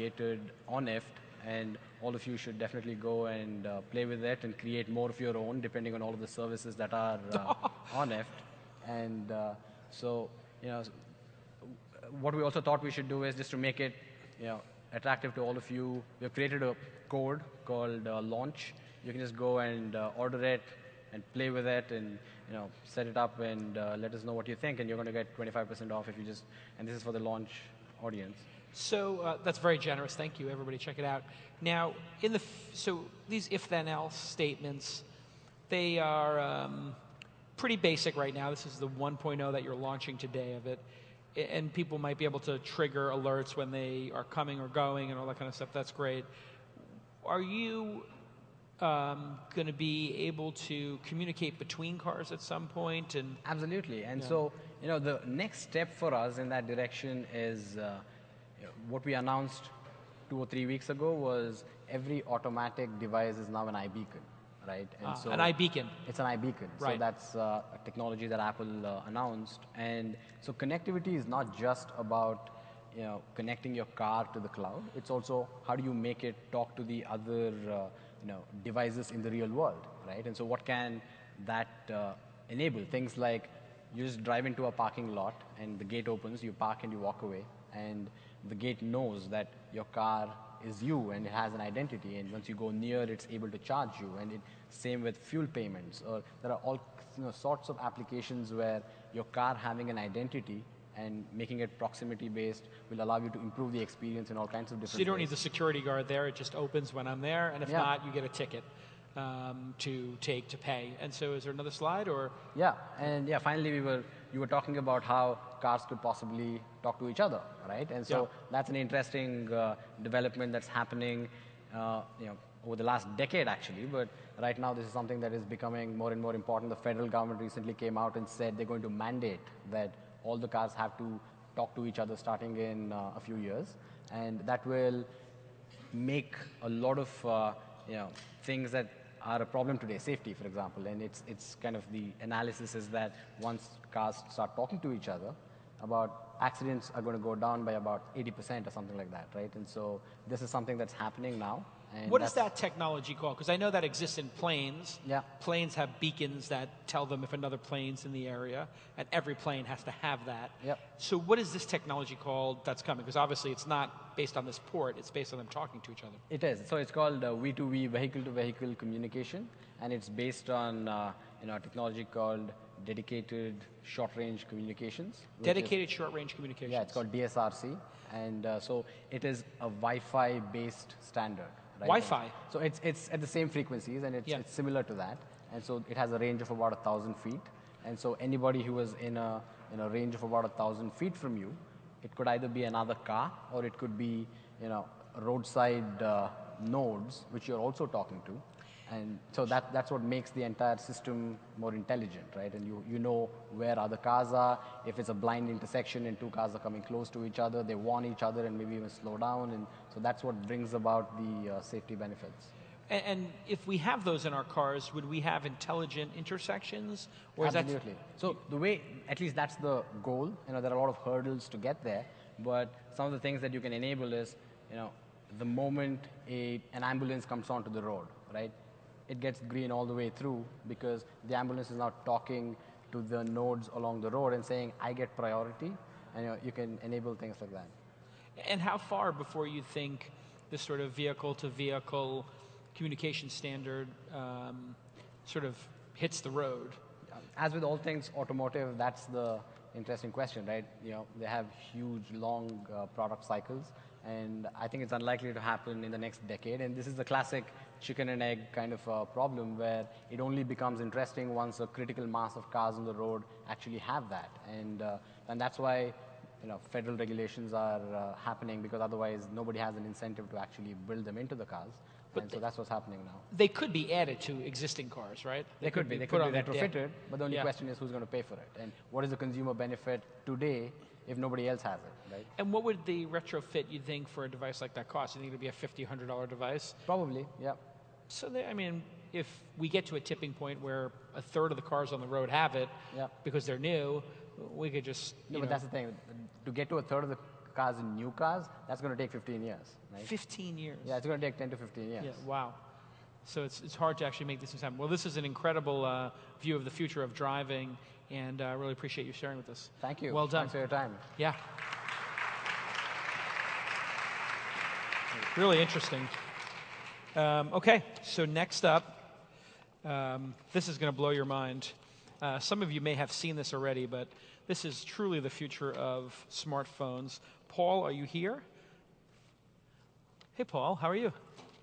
created on IFT, and all of you should definitely go and play with it and create more of your own, depending on all of the services that are on IFT. And so, what we also thought we should do is just to make it, attractive to all of you. We have created a code called launch. You can just go and order it and play with it and set it up and let us know what you think, and you're going to get 25% off if you just, and this is for the launch audience. So that's very generous. Thank you, everybody. Check it out. Now, so these if-then-else statements, they are pretty basic right now. This is the 1.0 that you're launching today of it, and people might be able to trigger alerts when they are coming or going and all that kind of stuff. That's great. Are you going to be able to communicate between cars at some point? And absolutely. And so, the next step for us in that direction is what we announced 2 or 3 weeks ago was every automatic device is now an iBeacon, right? And so an iBeacon. It's an iBeacon. Right. So that's a technology that Apple announced. And so connectivity is not just about connecting your car to the cloud. It's also how do you make it talk to the other devices in the real world, right? And so what can that enable? Things like you just drive into a parking lot and the gate opens, you park and you walk away, and the gate knows that your car is you and it has an identity, and once you go near, it's able to charge you. And same with fuel payments. Or there are all sorts of applications where your car having an identity and making it proximity-based will allow you to improve the experience in all kinds of different ways. So you don't need the security guard there. It just opens when I'm there, and if not, you get a ticket to pay. And so is there another slide? Or finally you were talking about how cars could possibly talk to each other, right? And so that's an interesting development that's happening over the last decade, actually. But right now, this is something that is becoming more and more important. The federal government recently came out and said they're going to mandate that all the cars have to talk to each other starting in a few years, and that will make a lot of things that are a problem today, safety, for example. And it's kind of the analysis is that once cars start talking to each other, about accidents are going to go down by about 80% or something like that, right? And so this is something that's happening now. And what is that technology called? Because I know that exists in planes. Yeah. Planes have beacons that tell them if another plane's in the area, and every plane has to have that. Yep. So what is this technology called that's coming? Because obviously it's not based on this port, it's based on them talking to each other. It is. So it's called V2V, vehicle-to-vehicle communication, and it's based on a technology called dedicated short-range communications. Dedicated short-range communications. Yeah, it's called DSRC, and so it is a Wi-Fi-based standard. Right? Wi-Fi. So it's at the same frequencies, and it's similar to that. And so it has a range of about 1,000 feet. And so anybody who is in a range of about 1,000 feet from you, it could either be another car or it could be roadside nodes which you're also talking to. And so that's what makes the entire system more intelligent, right? And you know where other cars are. If it's a blind intersection and two cars are coming close to each other, they warn each other and maybe even slow down. And so that's what brings about the safety benefits. And if we have those in our cars, would we have intelligent intersections? Or absolutely. So the way, at least that's the goal. There are a lot of hurdles to get there. But some of the things that you can enable is, the moment an ambulance comes onto the road, right? It gets green all the way through because the ambulance is now talking to the nodes along the road and saying, I get priority, and you can enable things like that. And how far before you think this sort of vehicle-to-vehicle communication standard sort of hits the road? As with all things automotive, that's the interesting question, right? They have huge, long product cycles, and I think it's unlikely to happen in the next decade. And this is the classic chicken and egg kind of problem where it only becomes interesting once a critical mass of cars on the road actually have that. And that's why federal regulations are happening, because otherwise nobody has an incentive to actually build them into the cars. And so that's what's happening now. They could be added to existing cars, right? They could be retrofitted, but the only question is who's going to pay for it, and what is the consumer benefit today if nobody else has it, right? And what would the retrofit, you think, for a device like that cost? You think it would be a $50, $100 device? Probably, yeah. So, if we get to a tipping point where a third of the cars on the road have it because they're new, we could just... No, but that's the thing. To get to a third of the cars in new cars, that's going to take 15 years. Right? 15 years. Yeah, it's going to take 10 to 15 years. Yeah, wow. So it's hard to actually make these things happen. Well, this is an incredible view of the future of driving, and I really appreciate you sharing with us. Thank you. Well done. Thanks for your time. Yeah. Really interesting. Okay, so next up, this is going to blow your mind. Some of you may have seen this already, but this is truly the future of smartphones. Paul, are you here? Hey, Paul, how are you?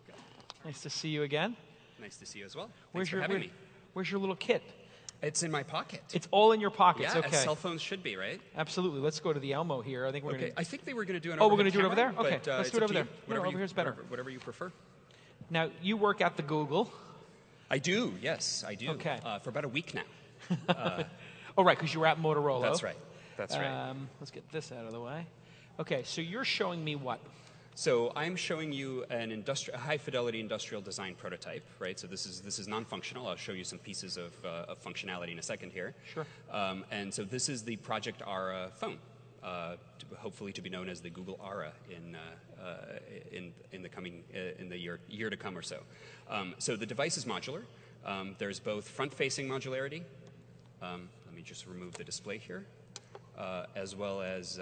Good. Nice to see you again. Nice to see you as well. Thanks for having me. Where's your little kit? It's in my pocket. It's all in your pockets. Yeah, okay. as cell phones should be, right? Absolutely. Let's go to the Elmo here. I think we're Okay. I think they were going to do an Oh, overhead we're going to do it over there? camera, Okay, but, let's do it over there. Whatever over here's better. Whatever you prefer. Now, you work at the Google. I do, yes, I do. Okay. For about a week now. Oh, right, because you were at Motorola. That's right. That's right. Let's get this out of the way. Okay, so you're showing me what? So I'm showing you a high-fidelity industrial design prototype, right? So this is non-functional. I'll show you some pieces of functionality in a second here. Sure. And so this is the Project Ara phone, hopefully to be known as the Google Ara in the coming in the year to come or so. So the device is modular. There's both front-facing modularity. Let me just remove the display here, as well as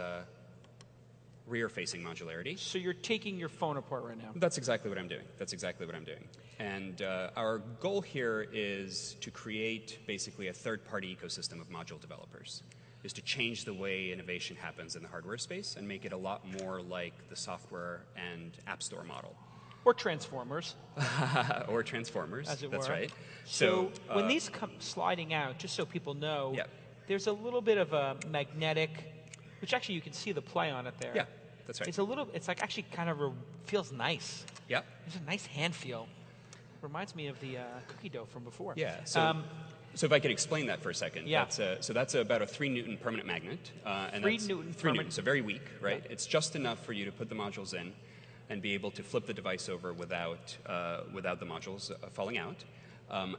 rear-facing modularity. So you're taking your phone apart right now. That's exactly what I'm doing. That's exactly what I'm doing. And our goal here is to create basically a third-party ecosystem of module developers, is to change the way innovation happens in the hardware space and make it a lot more like the software and app store model. Or transformers. Or transformers, as it that's were. right. So when these come sliding out, just so people know, yeah. There's a little bit of a magnetic, which actually you can see the play on it there. Yeah, that's right. It's like actually kind of feels nice. Yeah. There's a nice hand feel. Reminds me of the cookie dough from before. Yeah. So if I could explain that for a second. Yeah. That's about a 3 Newton permanent magnet. And 3 that's Newton 3 Newton, so very weak, right? Yeah. It's just enough for you to put the modules in and be able to flip the device over without the modules falling out.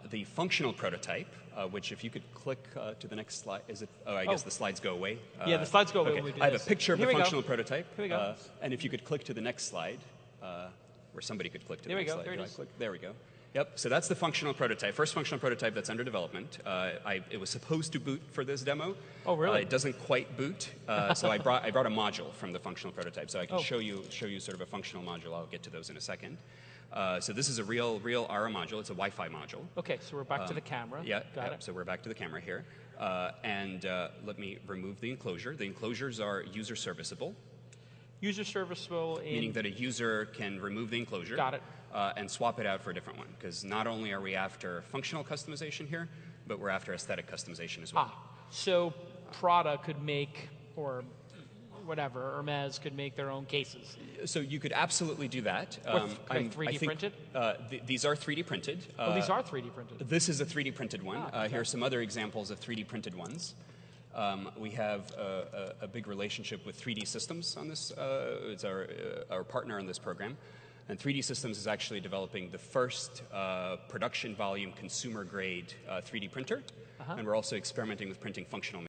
The functional prototype, which if you could click to the next slide, is it? Oh, I guess the slides go away. Yeah, the slides go away okay. when we do I have this. a picture of the functional prototype. Here we go. And if you could click to the next slide, or somebody could click to the next slide. There it is. There we go. Yep, so that's the functional prototype, first functional prototype that's under development. It was supposed to boot for this demo. Oh, really? It doesn't quite boot, so I brought a module from the functional prototype, so I can show you sort of a functional module. I'll get to those in a second. So this is a real Ara module. It's a Wi-Fi module. Okay, so we're back to the camera. Yeah, Got it. So we're back to the camera here. And let me remove the enclosure. The enclosures are user serviceable. User serviceable Meaning that a user can remove the enclosure. Got it. And swap it out for a different one. Because not only are we after functional customization here, but we're after aesthetic customization as well. So Prada could make, or whatever, Hermes could make their own cases. So you could absolutely do that. Or 3D printed? These are 3D printed. These are 3D printed. This is a 3D printed one. Okay. Here are some other examples of 3D printed ones. We have a big relationship with 3D Systems on this. It's our partner on this program. And 3D Systems is actually developing the first production volume consumer grade 3D printer. And we're also experimenting with printing functional